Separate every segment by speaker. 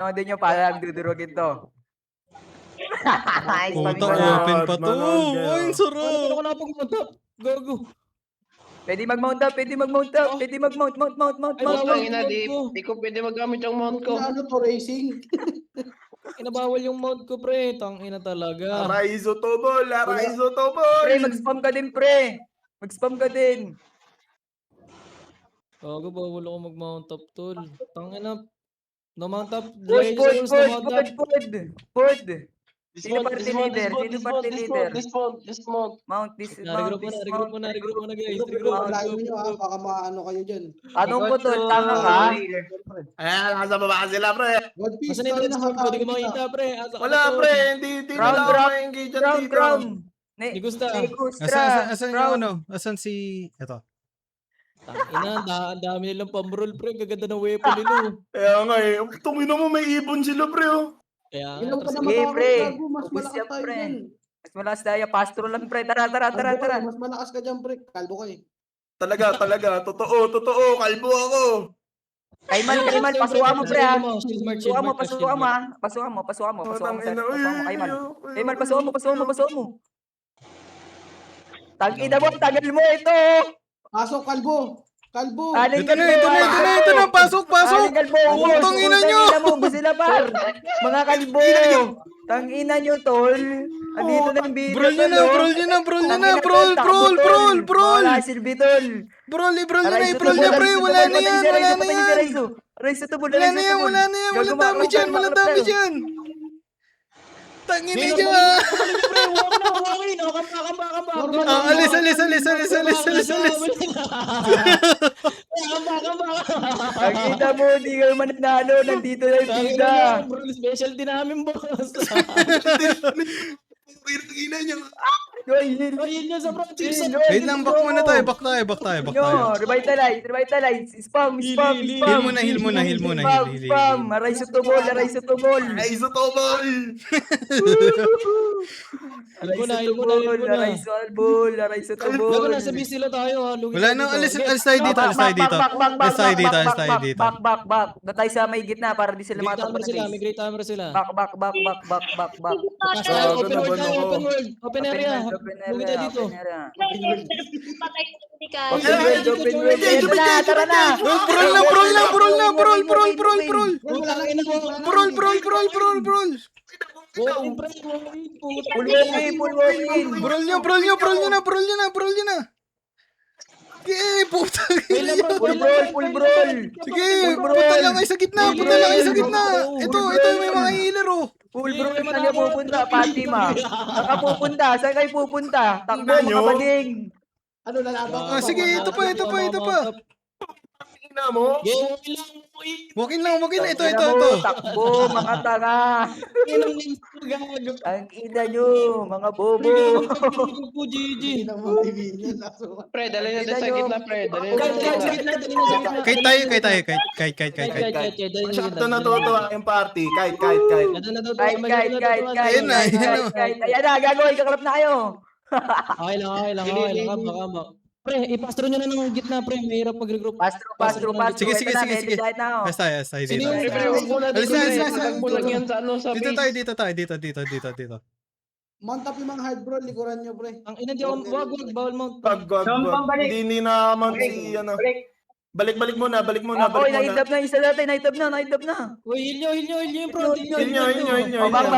Speaker 1: Ano din yung parang dudurugin to.
Speaker 2: Puta,
Speaker 1: Spam ko
Speaker 2: open
Speaker 1: na.
Speaker 2: pa to. Ay, ang
Speaker 3: Ano
Speaker 2: sarap.
Speaker 3: ko na pag-mount up? Gago.
Speaker 1: Pwede mag-mount up, pwede mag-mount up, pwede mag-mount, mount.
Speaker 3: Ay, bawal
Speaker 4: Putang
Speaker 3: yung
Speaker 4: ina,
Speaker 3: mount
Speaker 4: di,
Speaker 3: ko.
Speaker 4: di ko pwede magamit yung mount ko.
Speaker 5: Ano to, racing?
Speaker 3: Inabawal yung mount ko, pre. Tangina talaga.
Speaker 6: Araizo to, bol. Araizo to,
Speaker 1: Pre,
Speaker 6: bol.
Speaker 1: mag-spam ka din, pre. Mag-spam ka din.
Speaker 3: Gago, bawal ako mag-mount up, tol. Tangina. No mount up.
Speaker 1: Food,
Speaker 3: Lagay ko sa rules, no mount up.
Speaker 1: food. Sino
Speaker 4: Dismount,
Speaker 1: party
Speaker 4: dismount,
Speaker 1: leader?
Speaker 4: dismount,
Speaker 1: Sino
Speaker 4: dismount,
Speaker 1: party leader?
Speaker 4: dismount, dismount.
Speaker 1: Mount this, mount
Speaker 3: Regroup
Speaker 1: this,
Speaker 3: muna, regroup muna, guys.
Speaker 5: Group,
Speaker 3: Regroup.
Speaker 5: group, layo nyo ha, baka maano kayo dyan.
Speaker 1: Anong ko to? Tanga ka?
Speaker 6: Ayan, nasa baba sila, pre.
Speaker 5: God peace,
Speaker 3: Asan yung
Speaker 5: tayo na
Speaker 3: Discord ko? Di ko
Speaker 5: hatakin
Speaker 3: makita,
Speaker 5: kita.
Speaker 3: pre. Asa ka
Speaker 6: Wala,
Speaker 3: na, tol?
Speaker 6: pre. Hindi
Speaker 1: Crown,
Speaker 6: nila ako
Speaker 1: crown,
Speaker 6: ma-engage dyan
Speaker 1: Crown,
Speaker 6: dito.
Speaker 1: crown.
Speaker 3: Di gusta.
Speaker 1: Negustra.
Speaker 2: Asan yung
Speaker 1: Crown.
Speaker 2: ano? Asan si... Ito.
Speaker 3: Tangina, ang dami nilang pamroll, pre. Gaganda ng weapon nila.
Speaker 6: Kaya nga eh. Tumino mo, may ibon sila, pre. Oh.
Speaker 3: Kaya nga,
Speaker 5: Ilang ka na
Speaker 1: Sige,
Speaker 5: matawag,
Speaker 1: pre.
Speaker 5: gago, mas
Speaker 1: Ubus
Speaker 5: malakas
Speaker 1: yan,
Speaker 5: tayo
Speaker 1: pre.
Speaker 5: dyan.
Speaker 1: Mas malakas tayo. Pastro lang, pre. Tara.
Speaker 5: Kalbo ka, mas malakas ka dyan, pre. Kalbo ka eh.
Speaker 6: Talaga. Totoo. Kalbo ako.
Speaker 1: Kayman, pasuha mo, pre, ha.
Speaker 3: Shield march,
Speaker 1: Pasuha mo,
Speaker 3: shield march.
Speaker 1: Pasuha mo.
Speaker 6: Tang ina,
Speaker 1: Kayman.
Speaker 6: uy.
Speaker 1: Kayman, pasuha mo. Tag-ina mo, tagal mo ito.
Speaker 5: Pasok, kalbo. Kalbo.
Speaker 1: Aling
Speaker 2: Ito na. Pasok.
Speaker 1: Aling kalbo.
Speaker 2: Tangina nyo.
Speaker 1: Tangina mo, sila par. Mga kalbo. Tangina nyo, tol. Andito na yung video.
Speaker 2: Brawl nyo na.
Speaker 1: Wala silbi, tol.
Speaker 2: Brawl nyo na, pre. Wala na yan.
Speaker 1: Raise to ball.
Speaker 2: Wala na yan. Walang damage yan. Tangin ninyo ah. Alis.
Speaker 1: Nakita mo, di ka mananalo. Nandito na yung pizza.
Speaker 3: Specialty namin, boss.
Speaker 6: Ina niya.
Speaker 1: Yun.
Speaker 3: Ayun niya sa practice.
Speaker 2: Wait lang, back muna tayo. Back tayo.
Speaker 1: No, revitalize. Spam.
Speaker 2: Heal muna.
Speaker 1: Spam. Arise to ball.
Speaker 6: Araizo to, bol.
Speaker 1: Arise to ball.
Speaker 3: Gago, nasa busy lang tayo, ha.
Speaker 2: Wala na, alis tayo dito.
Speaker 1: Back. Doon tayo sa may gitna para di sila
Speaker 3: May
Speaker 1: makatakbo
Speaker 3: camera
Speaker 1: na
Speaker 3: sila,
Speaker 1: guys.
Speaker 3: may great camera sila.
Speaker 1: Back.
Speaker 3: Open world tayo, open area. Lugi tayo dito.
Speaker 1: Open world. Tara na.
Speaker 2: Brawl.
Speaker 3: Oo, pre,
Speaker 1: Full walking.
Speaker 2: Brawl nyo na. Okay, puta.
Speaker 1: Full brawl.
Speaker 2: Sige, punta lang kayo sa gitna. Ito, may mga healer oh.
Speaker 1: Full brawl. Saan kayo pupunta, Fatima? Saan ka pupunta? Takbo,
Speaker 6: Tingnan nyo.
Speaker 1: mga bading.
Speaker 5: Ano, lalaban
Speaker 2: Ah, sige, ito pa.
Speaker 6: Ina mo.
Speaker 2: Walk-in lang. Ito.
Speaker 1: Takbo, mga tanga. Ang ina nyo, mga bobo.
Speaker 3: GG.
Speaker 4: Pre, dali natin sa gitna, pre. Dali natin sa gitna.
Speaker 2: Kahit tayo.
Speaker 6: Masyado natutuwa yung party. Kahit.
Speaker 2: Ayan na.
Speaker 1: Ayan na, gagawin, kakalap na kayo.
Speaker 3: Okay lang. Pre, ipastro nyo na ng gitna, pre. Mahirap mag-regroup.
Speaker 1: Pastro.
Speaker 2: Sige.
Speaker 1: Ito na, may decide na ako.
Speaker 2: Alis tayo
Speaker 3: Sino
Speaker 2: dito.
Speaker 3: yung-
Speaker 4: Pre, huwag muna
Speaker 2: Alis
Speaker 4: dito.
Speaker 2: na.
Speaker 4: Huwag mo lang yan sa ano, sa
Speaker 2: Dito
Speaker 4: base.
Speaker 2: tayo. Dito.
Speaker 5: Mount up yung mga hard bro, likuran nyo, pre.
Speaker 3: Ang ina, di ako, wag, bawal mount.
Speaker 6: Wag. Hindi na si ano. Balik muna.
Speaker 1: Oy, na-hit up na, isa natin, na-hit up na.
Speaker 3: Uy, heal nyo yung pro.
Speaker 6: Heal nyo.
Speaker 1: Oh, back,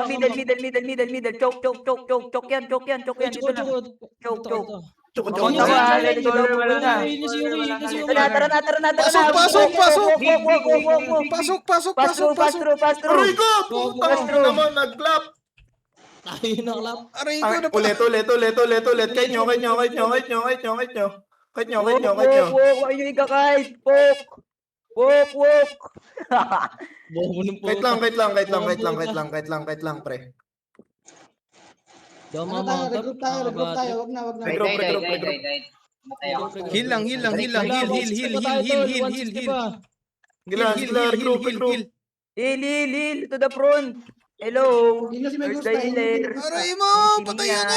Speaker 1: middle. Choke yan. Dito na. Choke.
Speaker 2: Pasok.
Speaker 6: Aray ko! Putang ina mo, nag-clap.
Speaker 3: Ayun na, clap.
Speaker 2: Aray ko na pa.
Speaker 6: Ulit. Kahit nyo.
Speaker 1: Ayun, ikakait. Pok.
Speaker 3: Bobo ng
Speaker 6: Kahit lang, pre.
Speaker 3: Daw
Speaker 5: Ano
Speaker 3: mga
Speaker 5: tayo,
Speaker 3: mount up.
Speaker 5: regroup tayo. Wag na.
Speaker 6: Regroup.
Speaker 2: Heal lang.
Speaker 6: Gila,
Speaker 1: Heal to the front. Hello.
Speaker 5: Hindi na si
Speaker 1: Where's
Speaker 5: Megusta,
Speaker 1: the healer?
Speaker 2: Aray mo, patayan na.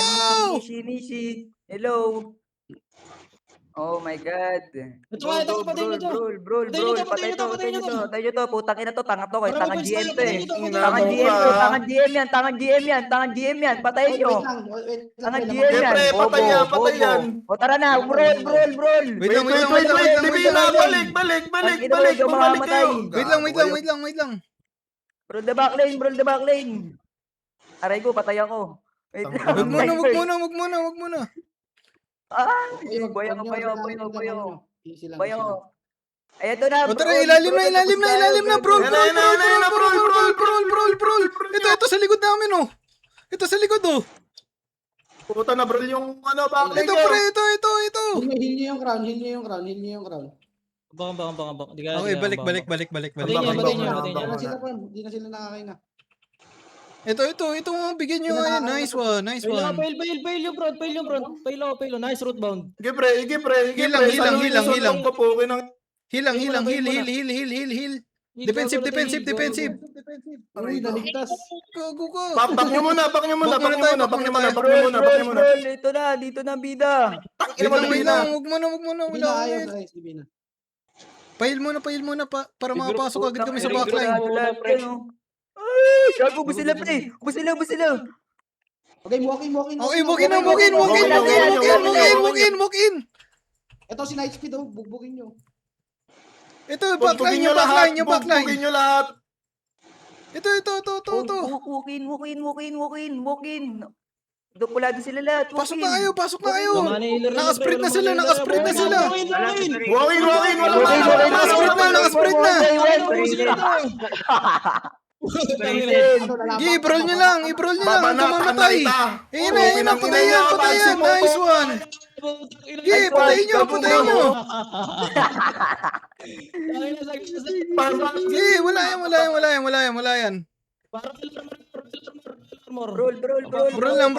Speaker 1: Nishi. Hello. Oh my God.
Speaker 3: Ito nga, ito, patayin nyo to.
Speaker 1: Patay to, patay nyo to. Putang ina to, tanga to, kay
Speaker 3: Para
Speaker 1: tangan
Speaker 3: mabilis
Speaker 1: GM
Speaker 3: tayo,
Speaker 1: to
Speaker 3: patayin
Speaker 1: eh.
Speaker 3: nyo to,
Speaker 6: Ina
Speaker 3: patayin
Speaker 1: Tangan
Speaker 6: mo
Speaker 1: GM
Speaker 6: ka.
Speaker 1: to, tangan GM yan, tangan GM yan, patayin nyo.
Speaker 5: Wait
Speaker 1: Tangan
Speaker 5: lang,
Speaker 1: GM yan,
Speaker 6: Siyempre, patay yan, patay yan.
Speaker 1: O tara na, brol.
Speaker 2: Wait lang, wait lang, wait lang, wait lang, wait
Speaker 6: Divina,
Speaker 2: lang.
Speaker 6: balik.
Speaker 1: Tangina mo,
Speaker 6: Bumalik
Speaker 1: ikaw mamamatay.
Speaker 6: kayo.
Speaker 2: Wait lang.
Speaker 1: Bro, the back lane. Aray ko, patay ako. Wait lang.
Speaker 2: Wag muna.
Speaker 1: Ah, bayo. Ay, ito na,
Speaker 2: O tara, ilalim na, Brol. Ito, sa likod namin, oh. Ito, sa likod, oh.
Speaker 6: Puta na bro yung backline
Speaker 2: Ito,
Speaker 6: nyo.
Speaker 2: pre, ito.
Speaker 5: Heal niyo yung crown.
Speaker 3: Baka. Di ka-
Speaker 2: Okay,
Speaker 3: di ka-
Speaker 2: balik.
Speaker 3: Patayin nyo, patayin nyo.
Speaker 5: Hindi na sila nakakain na.
Speaker 2: Ito, bigyan nyo. Ay, nice one.
Speaker 3: Fail yung front. Fail. Nice root bound.
Speaker 6: Sige pre.
Speaker 2: Hilang.
Speaker 6: Salong ko po.
Speaker 2: Heal. Defensive.
Speaker 5: Uy, naligtas.
Speaker 2: Go.
Speaker 6: Back nyo muna.
Speaker 2: Back muna tayo.
Speaker 1: Bro, dito na bida.
Speaker 2: Wait lang. Huwag muna.
Speaker 5: Hindi na
Speaker 2: Wala.
Speaker 5: ayaw, guys. Hindi na.
Speaker 2: Pahil muna para makapasok agad kami sa backline.
Speaker 1: Ay, gago, busila pre. Busila.
Speaker 5: Okay, walking.
Speaker 2: Walk in.
Speaker 5: Ito si Nightspeed, oh. Bugbukin nyo.
Speaker 2: Ito, backline.
Speaker 6: Bugbugin nyo lahat.
Speaker 2: Ito.
Speaker 1: Walk in. Dupulado sila lahat.
Speaker 2: Pasok na kayo.
Speaker 3: Money healer
Speaker 2: Nakaspread na sila.
Speaker 6: Walking.
Speaker 2: Nakaspread na.
Speaker 5: Ano,
Speaker 2: I-brawl nyo lang. Kumamatay. Ayun na, patay yan. Nice one. Patay nyo. Wala yan.
Speaker 1: Roll.
Speaker 2: Bro lang.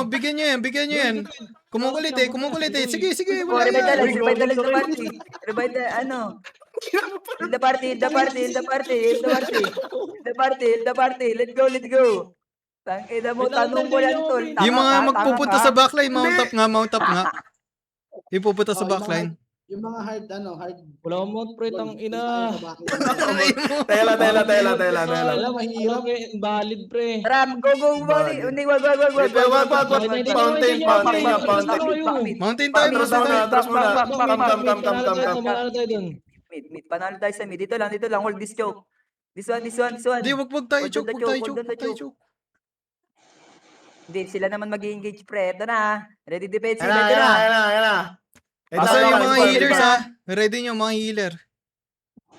Speaker 2: Bigyan nyo yan. Kumukulit eh. Sige. Wala yan.
Speaker 1: Revive the the party. Let's go. Tangina mo, tanong ko yan, tol.
Speaker 2: Yung mga magpupunta sa backline, mount up nga. Ipupunta sa backline.
Speaker 5: Yung mga hard.
Speaker 3: Wala akong mount pre, tang ina.
Speaker 6: Tela.
Speaker 5: Wala, mahirap.
Speaker 3: Okay, valid pre.
Speaker 1: Tara, go, Bali. Hindi, wag.
Speaker 6: Fountain.
Speaker 2: Mountain tayo, bro.
Speaker 6: Atras muna. Come.
Speaker 3: Ano tayo dun?
Speaker 1: Mid. Panalo tayo sa mid. Dito lang. Hold this choke. This one.
Speaker 2: Hindi, wag tayo choke.
Speaker 1: Hindi, sila naman mag-engage pre. Ito na. Ready defense.
Speaker 6: Ayan
Speaker 1: Ito na.
Speaker 6: na.
Speaker 2: Asa yung mga healers, ha? Ready nyo, mga healer.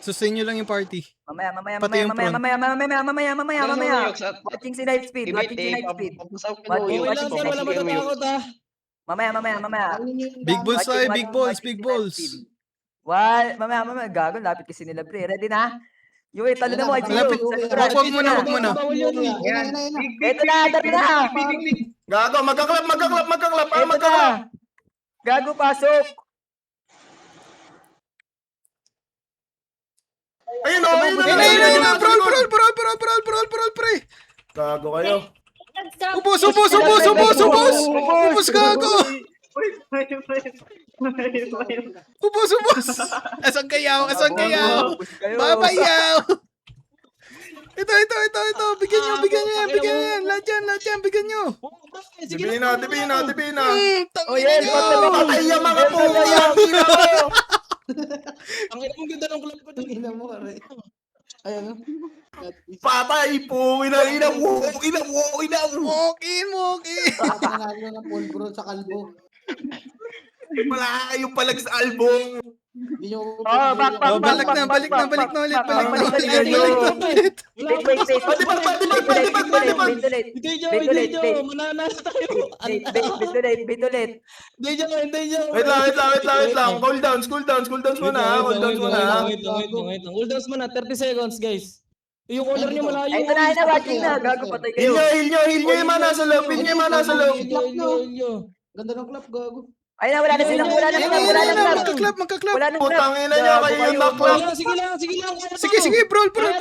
Speaker 2: Sustain nyo lang yung party.
Speaker 1: Mamaya.
Speaker 2: Pati yung front.
Speaker 1: Watching si Nightspeed.
Speaker 3: Okay lang tayo, wala matatakot ha.
Speaker 1: Mamaya.
Speaker 2: Big balls tayo, big balls.
Speaker 1: Mamaya. Gago, lapit kasi nila pre. Ready na? Yung talo na mo.
Speaker 2: Lapit. Wag muna.
Speaker 5: Yan.
Speaker 1: Ito na, dali na.
Speaker 6: Gago, magkaklap.
Speaker 1: Ito na. Gago, pasok.
Speaker 6: Ayun,
Speaker 2: Brawl, pre.
Speaker 6: Gago kayo.
Speaker 2: Ubos, gago. Ubos. Asang kayaw. Babayaw. Ito. Bigyan nyo yan. Lahat yan. Bigyan nyo.
Speaker 6: Divina.
Speaker 1: Oh, yes.
Speaker 6: Patay yung mga puto.
Speaker 3: Ang ina mong ganda ng club ko dun.
Speaker 5: Ina mo, aray. Ayan,
Speaker 6: Patay po. Ina.
Speaker 2: Walk in.
Speaker 5: Nanalo ng pulbro sa kalbo.
Speaker 6: Wala kayong palag sa album.
Speaker 5: Hindi nyo...
Speaker 1: Back.
Speaker 2: Balik na ulit.
Speaker 3: Hindi nyo. Mananas tayo.
Speaker 1: Bit ulit.
Speaker 3: Hindi nyo.
Speaker 6: Wait lang. Cool downs muna.
Speaker 3: Wait lang. Hold downs muna. 30 seconds, guys. Yung color nyo malayo.
Speaker 1: Ito na, watching na. Gago, patay kayo.
Speaker 6: Heal nyo yung mana sa loob.
Speaker 5: Ganda ng club, gago.
Speaker 1: Ay na, wala na silang.
Speaker 2: Magka-clap.
Speaker 1: Wala na
Speaker 6: Putang ina nyo kayo yung naklap.
Speaker 3: Sige lang.
Speaker 2: Sige, brawl. Brawl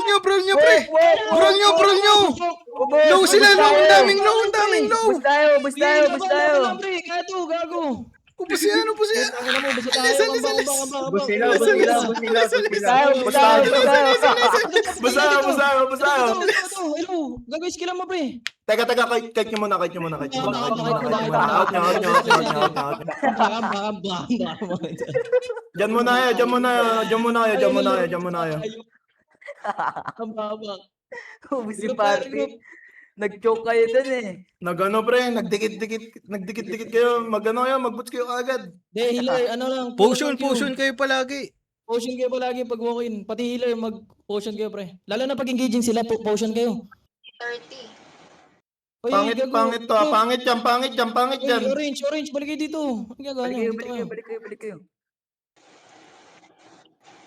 Speaker 2: nyo, pre. Brawl nyo. Low sila, low. Ang daming low.
Speaker 1: Bus tayo.
Speaker 3: Pre, gago.
Speaker 2: Ubus yan.
Speaker 3: Ano mo, basta tayo.
Speaker 4: Bus sila, bus sila, bus sila, bus sila.
Speaker 6: Basaho.
Speaker 3: Hello, gagawin skill mo, pre.
Speaker 6: Teka, kite nyo muna. Out nyo. Diyan muna kayo.
Speaker 3: Ang babak.
Speaker 1: Ubus yung party. Nag-choke kayo dun eh.
Speaker 6: Nagano pre, nagdikit kayo. Mag-boots kayo agad.
Speaker 3: De, healer, ano lang.
Speaker 2: Potion kayo palagi.
Speaker 3: Potion kayo palagi pag walk-in. Pati healer, mag-potion kayo, pre. Lalo na pag engaging sila, potion kayo.
Speaker 7: 30.
Speaker 3: Oy,
Speaker 6: Pangit to. Pangit yan.
Speaker 3: Orange, balik kayo dito. Ano ginagawa niyo? Dito kayo.
Speaker 1: Balik kayo.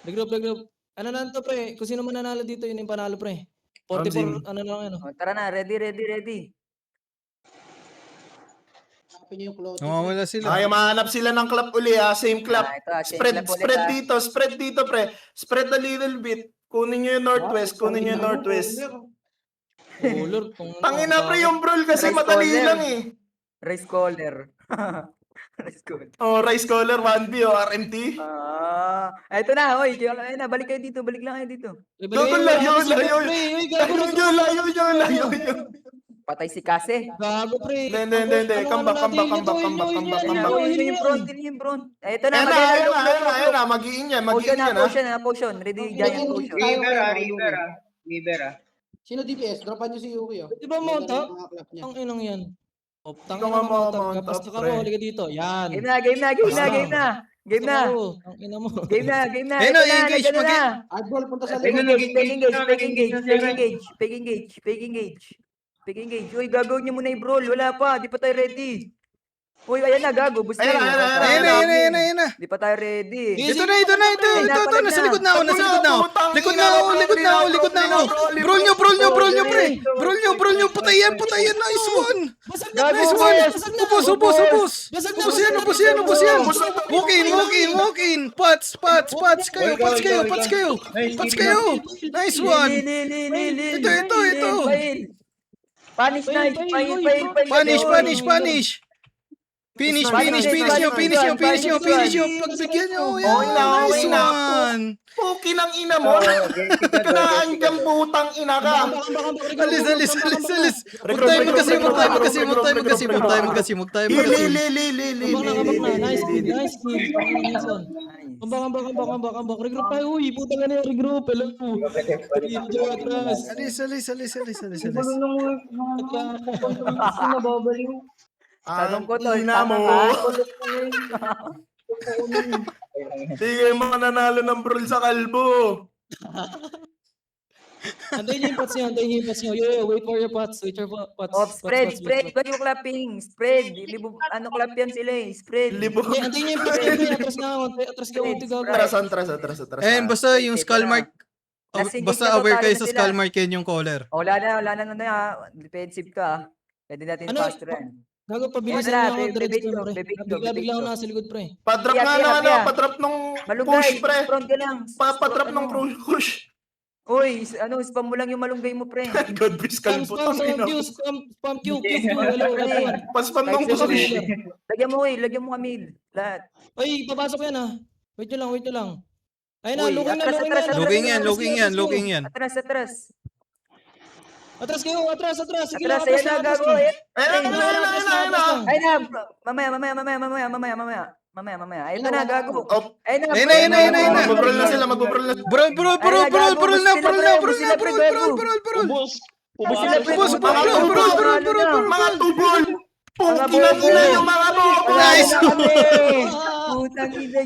Speaker 3: Regroup. Ano na to, pre? Kung sino man nanalo dito, yun yung panalo, pre. 44, ano lang yan.
Speaker 1: O, tara na, ready.
Speaker 5: Sabi niyo yung clothing.
Speaker 2: Nawawala sila.
Speaker 6: Ay, mahanap sila ng clap uli same clap. Spread dito pre. Spread a little bit. Kunin nyo yung northwest.
Speaker 3: Color.
Speaker 6: Tangina pre yung brawl kasi madali lang eh.
Speaker 1: Rice collar.
Speaker 6: Oh, Rice Collar 1B RMT.
Speaker 1: Eto na, oy. Ayun na, balik kayo dito. Balik lang kayo dito.
Speaker 6: Layo.
Speaker 1: Patay si Kase.
Speaker 3: Gago, pre.
Speaker 6: Hindi. Kambak.
Speaker 1: Yun yung front. Eto na,
Speaker 6: Ayan na, mag-i-in yan.
Speaker 1: Potion. Ready, giant potion.
Speaker 4: River.
Speaker 5: Sino DPS? Dropan niyo si Yuki, oh.
Speaker 3: Di ba monta?
Speaker 5: Mga clap niya.
Speaker 3: Ang inang yan. Tang
Speaker 6: Ito
Speaker 3: ina
Speaker 6: nga,
Speaker 3: mo,
Speaker 6: mga
Speaker 3: tapos
Speaker 6: top,
Speaker 3: ka
Speaker 6: pre.
Speaker 3: mo, halika dito. Yan.
Speaker 1: Game na.
Speaker 3: Tang ina mo.
Speaker 1: Game na.
Speaker 2: Ayun na,
Speaker 1: Ito
Speaker 2: engage,
Speaker 1: nandiyan na.
Speaker 5: Hardball, punta sa
Speaker 1: Fake
Speaker 5: likod.
Speaker 1: engage. Uy, gagawin niyo muna yung brawl. Wala pa. Di pa tayo ready. Uy, ayan na, gago. Boost
Speaker 6: Ayan
Speaker 1: kayo.
Speaker 2: Ayun na.
Speaker 1: Di pa tayo ready.
Speaker 2: Ito na. Nasa likod na ako. Likod na ako. Brawl nyo, pre. Brawl nyo. Putayan. Nice one. Nice one. Ubus yan. Walk in. Pats kayo. Nice one. Ito.
Speaker 1: Punish nice.
Speaker 2: Punish. Finish nyo. Pagbigyan nyo. Nice one.
Speaker 6: Puki ng ina mo. Kanaan kang putang ina ka.
Speaker 2: Alis. Huwag tayo magkasi.
Speaker 3: Kabak na. Nice kill. Nice one. Ambak. Regroup tayo. Uy, putang ina yung regroup. Hello. Diyan atras.
Speaker 2: Alis.
Speaker 1: Tanong ko to,
Speaker 6: ina
Speaker 1: tama
Speaker 6: mo.
Speaker 1: ka?
Speaker 6: Sige, mananalo ng brawl sa kalbo.
Speaker 3: Antayin niyo yung pots niyo. Yo, wait for your pots.
Speaker 1: Spread. Huwag yung clapping. Spread. Clap yan sila eh. Spread.
Speaker 6: Libo.
Speaker 3: Antayin niyo yung pots niyo. Atras ka.
Speaker 6: Atras.
Speaker 2: And basta yung skull mark.
Speaker 1: Lasing
Speaker 2: Basta
Speaker 1: yung
Speaker 2: aware kayo
Speaker 1: totally
Speaker 2: sa
Speaker 1: na
Speaker 2: skull
Speaker 1: sila.
Speaker 2: mark yan yung caller.
Speaker 1: Wala na. Defensive ka. Pwede natin
Speaker 3: Ano?
Speaker 1: fast run.
Speaker 3: Gago, pabilisan
Speaker 1: Wala,
Speaker 3: niyo ako. Diretso
Speaker 1: bebig
Speaker 3: pre.
Speaker 1: to.
Speaker 3: Bigla ako nasa likod, pre.
Speaker 6: Padrap
Speaker 1: Pia,
Speaker 6: nga
Speaker 1: pia.
Speaker 6: na padrap nung
Speaker 1: Malunggay.
Speaker 6: push pre.
Speaker 1: Front ka lang.
Speaker 6: Padrap nung push.
Speaker 1: Uy, spam mo lang yung malunggay mo, pre.
Speaker 6: God bless kalbo.
Speaker 3: Spam Q. Hello, everyone.
Speaker 6: Paspam nung
Speaker 1: Kahit
Speaker 6: push.
Speaker 1: Lagyan mo kami. Lahat.
Speaker 3: Ay, papasok yan ah. Wait nyo lang. Ayun na,
Speaker 1: Uy,
Speaker 3: looking
Speaker 1: atras.
Speaker 2: Looking yan.
Speaker 1: Atras.
Speaker 3: Atras kayo. Sige lang,
Speaker 1: Atras, ayan na, gago. Ayan.
Speaker 6: Ayun na.
Speaker 1: Ayun na. Mamaya. Ayun na, gago. Ayun na.
Speaker 6: Magbubrol na sila.
Speaker 2: Bro na.
Speaker 6: Mga tubol. Puki ng ina yung mga bobo.
Speaker 2: Nice.
Speaker 1: Putang ina.